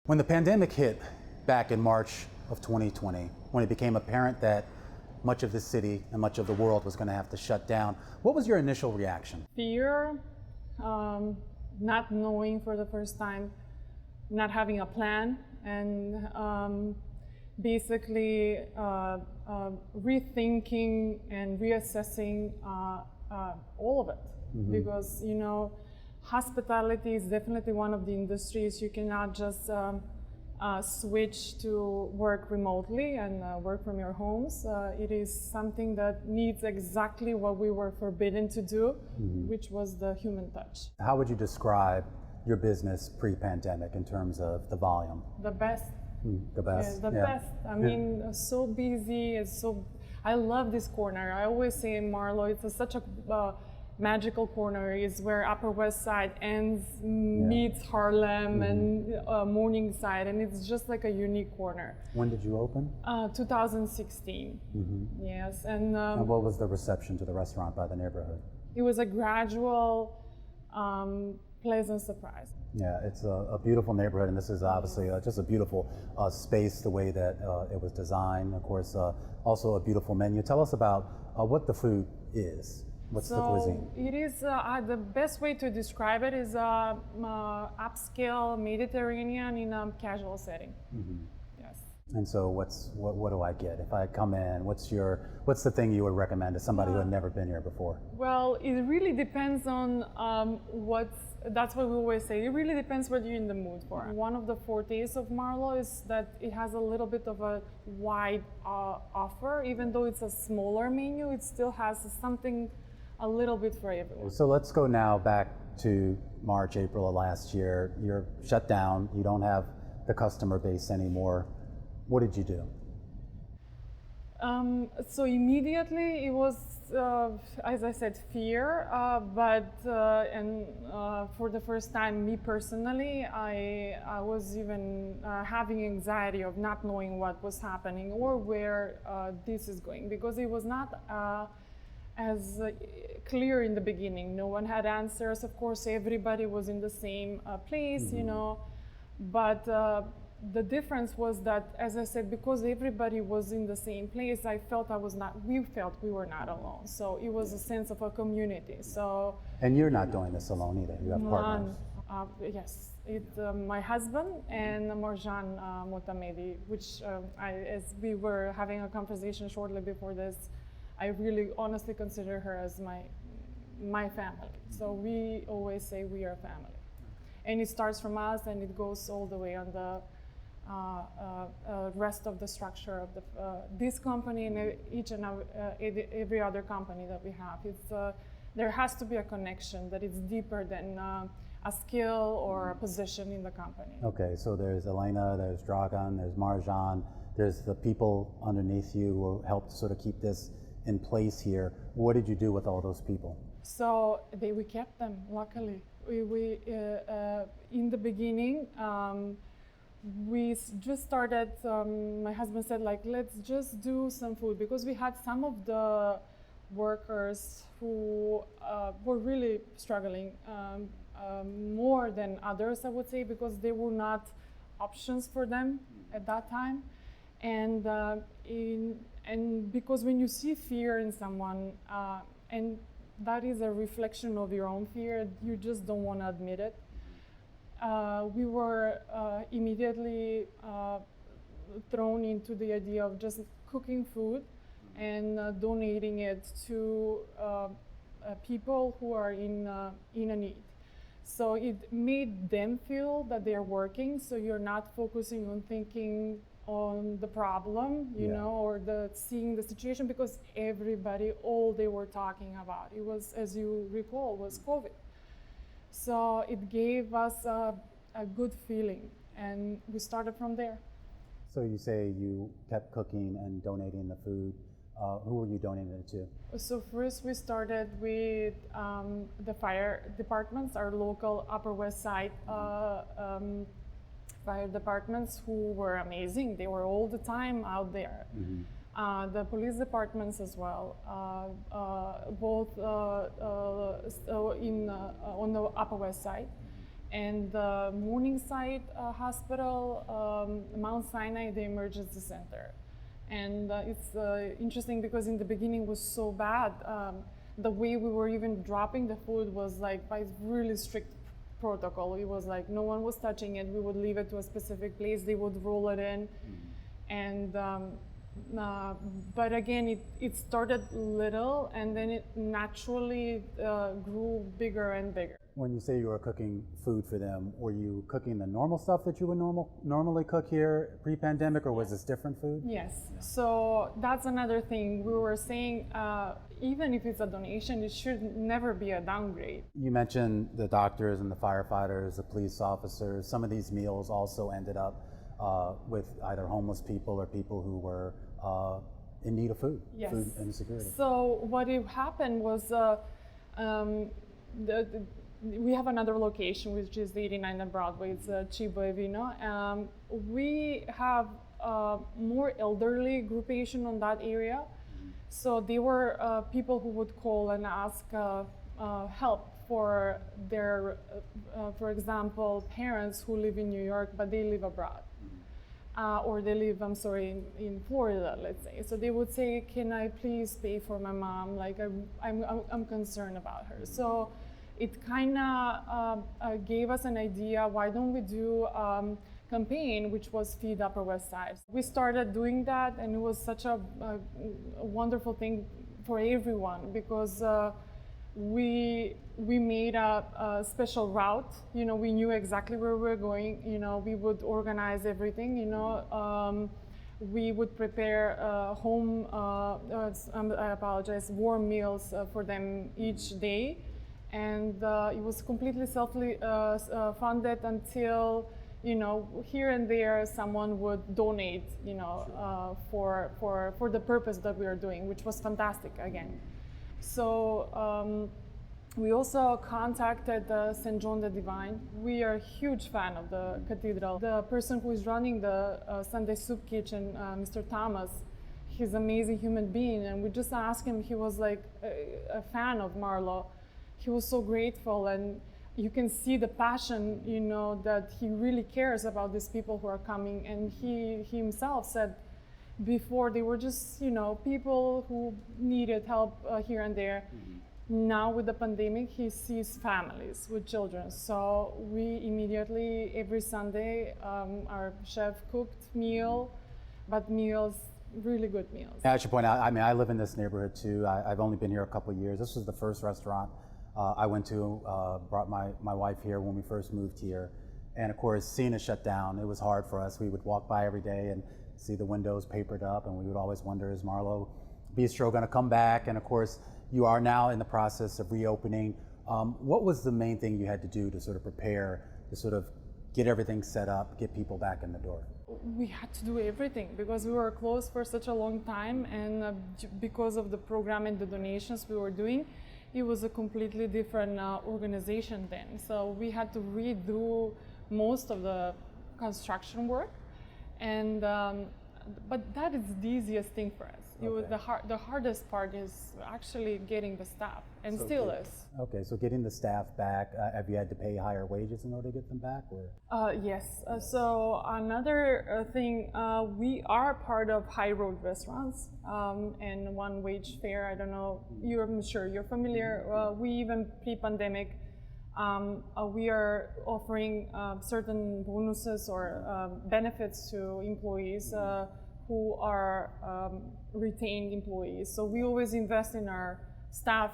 When the pandemic hit back in March of 2020, when it became apparent that much of the city and much of the world was going to have to shut down, what was your initial reaction? Fear, not knowing for the first time, not having a plan, and basically rethinking and reassessing all of it. Because, you know, hospitality is definitely one of the industries you cannot just switch to work remotely and work from your homes. It is something that needs exactly what we were forbidden to do, which was the human touch. How would you describe your business pre-pandemic in terms of the volume? The best. The best? Yeah, the best. I mean, so busy. I love this corner. I always say in Marlow, it's such a magical corner. Is where Upper West Side ends, meets Harlem and Morningside, and it's just like a unique corner. When did you open? 2016. Yes, and what was the reception to the restaurant by the neighborhood? It was a gradual, pleasant surprise. Yeah, it's a beautiful neighborhood, and this is obviously just a beautiful space, the way that it was designed. Of course, also a beautiful menu. Tell us about what the food is. What's the cuisine? It is, the best way to describe it is upscale Mediterranean in a casual setting. Yes. And so what do I get? If I come in, what's the thing you would recommend to somebody who had never been here before? Well, it really depends on that's what we always say. It really depends what you're in the mood for. One of the fortes of Marlow is that it has a little bit of a wide offer. Even though it's a smaller menu, it still has something a little bit for everyone. So let's go now back to March, April of last year. You're shut down. You don't have the customer base anymore. What did you do? So immediately it was, as I said, fear. For the first time, me personally, I was even having anxiety of not knowing what was happening or where this is going, because it was not as clear in the beginning. No one had answers. Of course, everybody was in the same place, you know, but the difference was that, as I said, because everybody was in the same place, we felt we were not alone. So it was a sense of a community. So. And you're not doing this alone either. You have partners. Yes, it's my husband and Marjan Motamedi, which as we were having a conversation shortly before this, I really honestly consider her as my family. So we always say we are family. And it starts from us and it goes all the way on the rest of the structure of this company and each and every other company that we have. There has to be a connection that is deeper than a skill or a position in the company. Okay, so there's Elena, there's Dragan, there's Marjan, there's the people underneath you who helped sort of keep this in place here. What did you do with all those people? So we kept them, luckily. We in the beginning, we just started, my husband said, like, let's just do some food, because we had some of the workers who were really struggling more than others, I would say, because there were not options for them at that time. And because when you see fear in someone, and that is a reflection of your own fear, you just don't want to admit it. We were immediately thrown into the idea of just cooking food and donating it to people who are in a need. So it made them feel that they're working, so you're not focusing on thinking on the problem, you know, or seeing the situation, because all they were talking about, it was, as you recall, was COVID. So it gave us a good feeling, and we started from there. So you say you kept cooking and donating the food. Who were you donating it to? So first we started with the fire departments, our local Upper West Side fire departments, who were amazing. They were all the time out there. The police departments as well, both on the Upper West Side. and the Morningside Hospital, Mount Sinai, the emergency center. And it's interesting because in the beginning it was so bad. The way we were even dropping the food was like by really strict protocol. It was like no one was touching it. We would leave it to a specific place. They would roll it in. And but again, it started little and then it naturally grew bigger and bigger. When you say you were cooking food for them, were you cooking the normal stuff that you would normally cook here pre-pandemic, or was this different food? Yes. So that's another thing. We were saying, even if it's a donation, it should never be a downgrade. You mentioned the doctors and the firefighters, the police officers. Some of these meals also ended up with either homeless people or people who were in need of food, Yes. food insecurity. So what happened was we have another location, which is the 89 on Broadway. It's Cibo e Vino. We have more elderly groupation on that area. So they were people who would call and ask help for their, for example, parents who live in New York, but they live abroad. Or they live, in Florida, let's say. So they would say, can I please pay for my mom? Like, I'm concerned about her. So it kind of gave us an idea, why don't we do campaign, which was Feed Upper West Side. We started doing that, and it was such a wonderful thing for everyone, because we made a special route. You know, we knew exactly where we were going. You know, we would organize everything. You know, we would prepare home. I apologize. Warm meals for them each day, and it was completely self-funded until, you know, here and there someone would donate. You know, for the purpose that we are doing, which was fantastic again. So we also contacted St. John the Divine. We are a huge fan of the cathedral. The person who is running the Sunday Soup Kitchen, Mr. Thomas, he's an amazing human being, and we just asked him. He was like a fan of Marlo. He was so grateful, and you can see the passion, you know, that he really cares about these people who are coming. And he himself said, before they were just, you know, people who needed help here and there. Now with the pandemic, he sees families with children. So we immediately, every Sunday, our chef cooked meal, but meals, really good meals. I should point out, I mean, I live in this neighborhood too. I've only been here a couple of years. This was the first restaurant I went to, brought my wife here when we first moved here. And of course, seeing it shut down, it was hard for us. We would walk by every day and see the windows papered up, and we would always wonder, is Marlow Bistro going to come back? And of course, you are now in the process of reopening. What was the main thing you had to do to sort of prepare, to sort of get everything set up, get people back in the door? We had to do everything because we were closed for such a long time, and because of the program and the donations we were doing, it was a completely different organization then. So we had to redo most of the construction work, and but that is the easiest thing for us. It was the hardest part is actually getting the staff, and so still is. Okay, so getting the staff back, have you had to pay higher wages in order to get them back? Or? Yes. So another thing, we are part of high road restaurants and one wage fare. I don't know, I'm sure you're familiar. We even pre-pandemic, we are offering certain bonuses or benefits to employees who are retained employees. So we always invest in our staff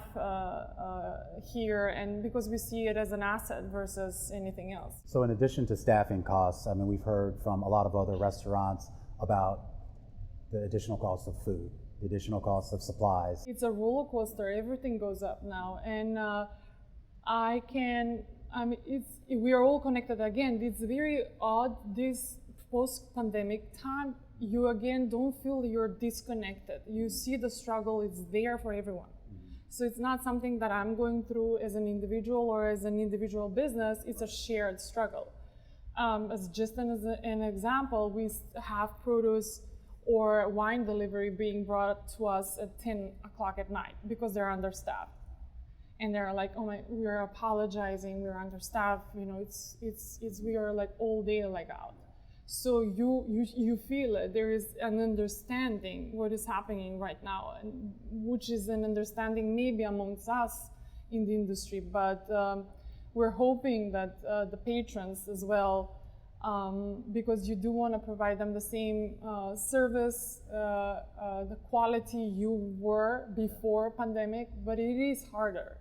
here, and because we see it as an asset versus anything else. So in addition to staffing costs, I mean, we've heard from a lot of other restaurants about the additional cost of food, the additional cost of supplies. It's a roller coaster. Everything goes up now, and we are all connected again. It's very odd, this post-pandemic time, you again don't feel you're disconnected. You see the struggle, it's there for everyone. So it's not something that I'm going through as an individual or as an individual business, it's a shared struggle. As just an example, we have produce or wine delivery being brought to us at 10 o'clock at night because they're understaffed. and they're like, oh my, we're apologizing, we're understaffed, you know, it's we are like all day like out. So you feel it. There is an understanding what is happening right now, and which is an understanding maybe amongst us in the industry, but we're hoping that the patrons as well, because you do want to provide them the same service, the quality you were before pandemic, but it is harder.